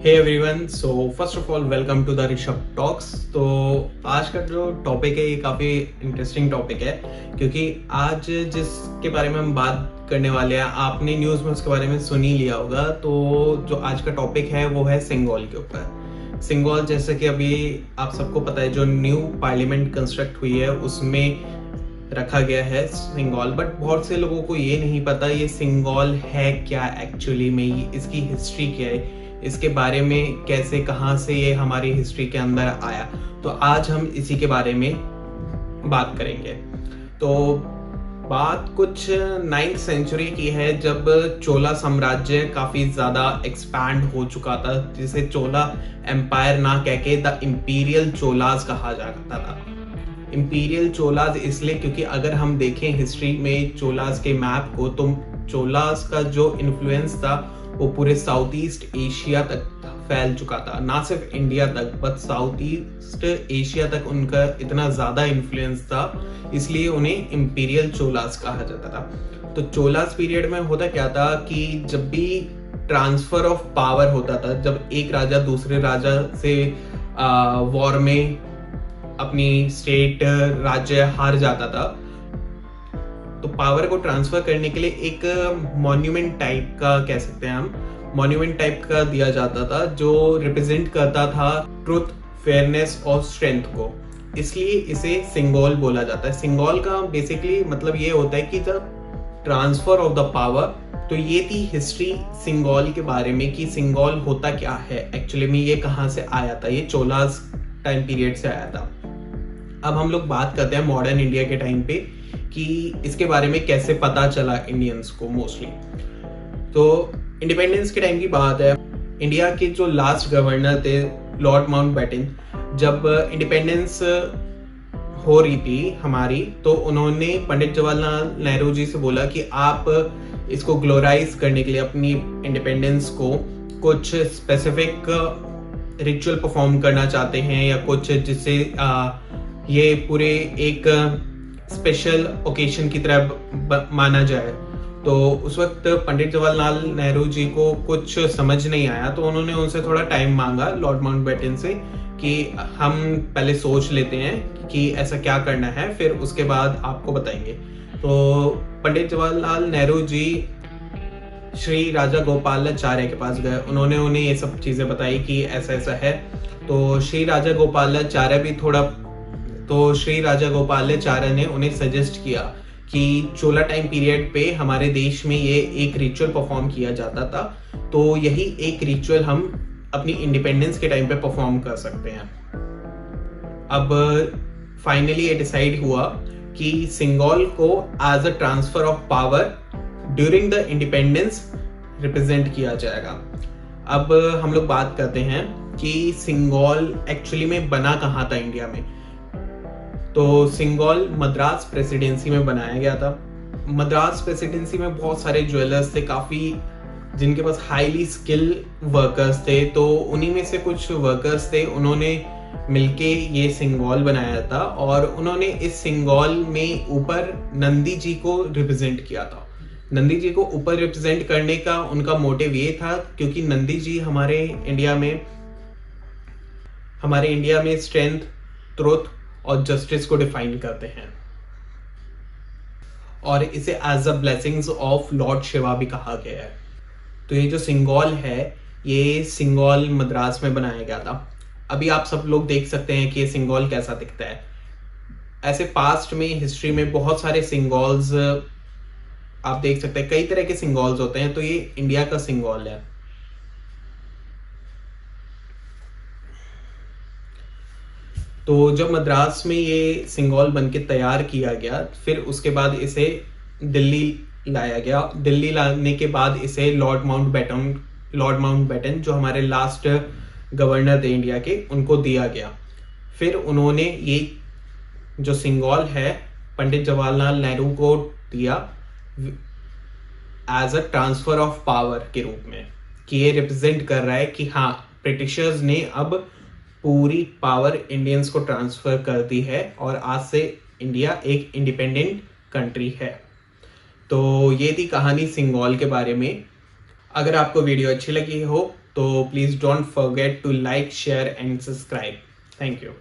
Hey everyone, so first of all welcome to the Rishabh talks. तो आज का जो टॉपिक है ये काफ़ी इंटरेस्टिंग टॉपिक है, क्योंकि आज जिसके बारे में हम बात करने वाले हैं आपने न्यूज़ में उसके बारे में सुन ही लिया होगा। तो जो आज का टॉपिक है वो है सिंगोल के ऊपर। सिंगोल, जैसे कि अभी आप सबको पता है, जो न्यू पार्लियामेंट कंस्ट्रक्ट हुई है उसमें रखा गया है सिंगोल। बट बहुत से लोगों को ये नहीं पता ये सिंगोल है क्या एक्चुअली में, इसकी हिस्ट्री क्या है, इसके बारे में कैसे, कहाँ से ये हमारी हिस्ट्री के अंदर आया। तो आज हम इसी के बारे में बात करेंगे। तो बात कुछ 9th सेंचुरी की है, जब चोला साम्राज्य काफी ज्यादा एक्सपैंड हो चुका था, जिसे चोला एम्पायर ना कह के द इंपीरियल चोलास कहा जाता था। इंपीरियल चोलास इसलिए क्योंकि अगर हम देखें हिस्ट्री में चोलास के मैप को, तो चोलास का जो इन्फ्लुएंस था वो पूरे साउथ ईस्ट एशिया तक फैल चुका था, ना सिर्फ इंडिया तक बट साउथ ईस्ट एशिया तक उनका इतना ज्यादा इन्फ्लुएंस था, इसलिए उन्हें इंपीरियल चोलास कहा जाता था। तो चोलास पीरियड में होता क्या था कि जब भी ट्रांसफर ऑफ पावर होता था, जब एक राजा दूसरे राजा से वॉर में अपनी स्टेट राज्य हार जाता था, तो पावर को ट्रांसफर करने के लिए एक मॉन्यूमेंट टाइप का, कह सकते हैं हम, मॉन्यूमेंट टाइप का दिया जाता था जो रिप्रेजेंट करता था ट्रुथ, फेयरनेस और स्ट्रेंथ को। इसलिए इसे सिंगोल बोला जाता है। सिंगोल का बेसिकली मतलब ये होता है कि जब ट्रांसफर ऑफ द पावर। तो ये थी हिस्ट्री सिंगोल के बारे में कि सिंगोल होता क्या है एक्चुअली में, ये कहाँ से आया था, ये चोलास टाइम पीरियड से आया था। अब हम लोग बात करते हैं मॉडर्न इंडिया के टाइम पे कि इसके बारे में कैसे पता चला इंडियंस को मोस्टली। तो इंडिपेंडेंस के टाइम की बात है, इंडिया के जो लास्ट गवर्नर थे लॉर्ड माउंटबेटन, जब इंडिपेंडेंस हो रही थी हमारी, तो उन्होंने पंडित जवाहरलाल नेहरू जी से बोला कि आप इसको ग्लोराइज करने के लिए अपनी इंडिपेंडेंस को कुछ स्पेसिफिक रिचुअल परफॉर्म करना चाहते हैं या कुछ जिससे ये पूरे एक स्पेशल ओकेशन की तरह माना जाए। तो उस वक्त पंडित जवाहरलाल नेहरू जी को कुछ समझ नहीं आया, तो उन्होंने उनसे थोड़ा टाइम मांगा लॉर्ड माउंटबेटन से कि हम पहले सोच लेते हैं कि ऐसा क्या करना है, फिर उसके बाद आपको बताएंगे। तो पंडित जवाहरलाल नेहरू जी श्री राजा गोपालाचार्य के पास गए, उन्होंने उन्हें ये सब चीजें बताई कि ऐसा ऐसा है। तो श्री राजा गोपालाचार्य ने उन्हें सजेस्ट किया कि चोला टाइम पीरियड पे हमारे देश में ये एक रिचुअल परफॉर्म किया जाता था, तो यही एक रिचुअल हम अपनी इंडिपेंडेंस के टाइम पे परफॉर्म कर सकते हैं। अब फाइनली ये डिसाइड हुआ कि सिंगोल को as a transfer of power during the independence represent किया जाएगा। अब हम लोग बात करते हैं कि सिंगोल एक्चुअली में बना कहाँ था इंडिया में। तो सिंगोल मद्रास प्रेसिडेंसी में बनाया गया था। मद्रास प्रेसिडेंसी में बहुत सारे ज्वेलर्स थे, काफी जिनके पास हाईली स्किल वर्कर्स थे। तो उन्हीं में से कुछ वर्कर्स थे, उन्होंने मिलके ये सिंगोल बनाया था और उन्होंने इस सिंगोल में ऊपर नंदी जी को रिप्रेजेंट किया था। नंदी जी को ऊपर रिप्रेजेंट करने का उनका मोटिव ये था क्योंकि नंदी जी हमारे इंडिया में स्ट्रेंथ, ट्रुथ और जस्टिस को डिफाइन करते हैं, और इसे as a blessings of lord Shiva भी कहा गया है। तो ये जो सिंगोल है, ये सिंगोल मद्रास में बनाया गया था। अभी आप सब लोग देख सकते हैं कि ये सिंगोल कैसा दिखता है। ऐसे पास्ट में हिस्ट्री में बहुत सारे सिंगोल्स आप देख सकते हैं, कई तरह के सिंगोल्स होते हैं। तो ये इंडिया का सिंगोल है। तो जब मद्रास में ये सिंगोल बनके तैयार किया गया, फिर उसके बाद इसे दिल्ली लाया गया। दिल्ली लाने के बाद इसे लॉर्ड माउंटबेटन जो हमारे लास्ट गवर्नर थे इंडिया के, उनको दिया गया। फिर उन्होंने ये जो सिंगोल है पंडित जवाहरलाल नेहरू को दिया as a transfer of power के रूप में, कि ये रिप्रेजेंट कर रहा है कि हाँ, ब्रिटिशर्स ने अब पूरी पावर इंडियंस को ट्रांसफर कर दी है और आज से इंडिया एक इंडिपेंडेंट कंट्री है। तो ये थी कहानी सिंगोल के बारे में। अगर आपको वीडियो अच्छी लगी हो तो please don't forget to like, share and subscribe. Thank you.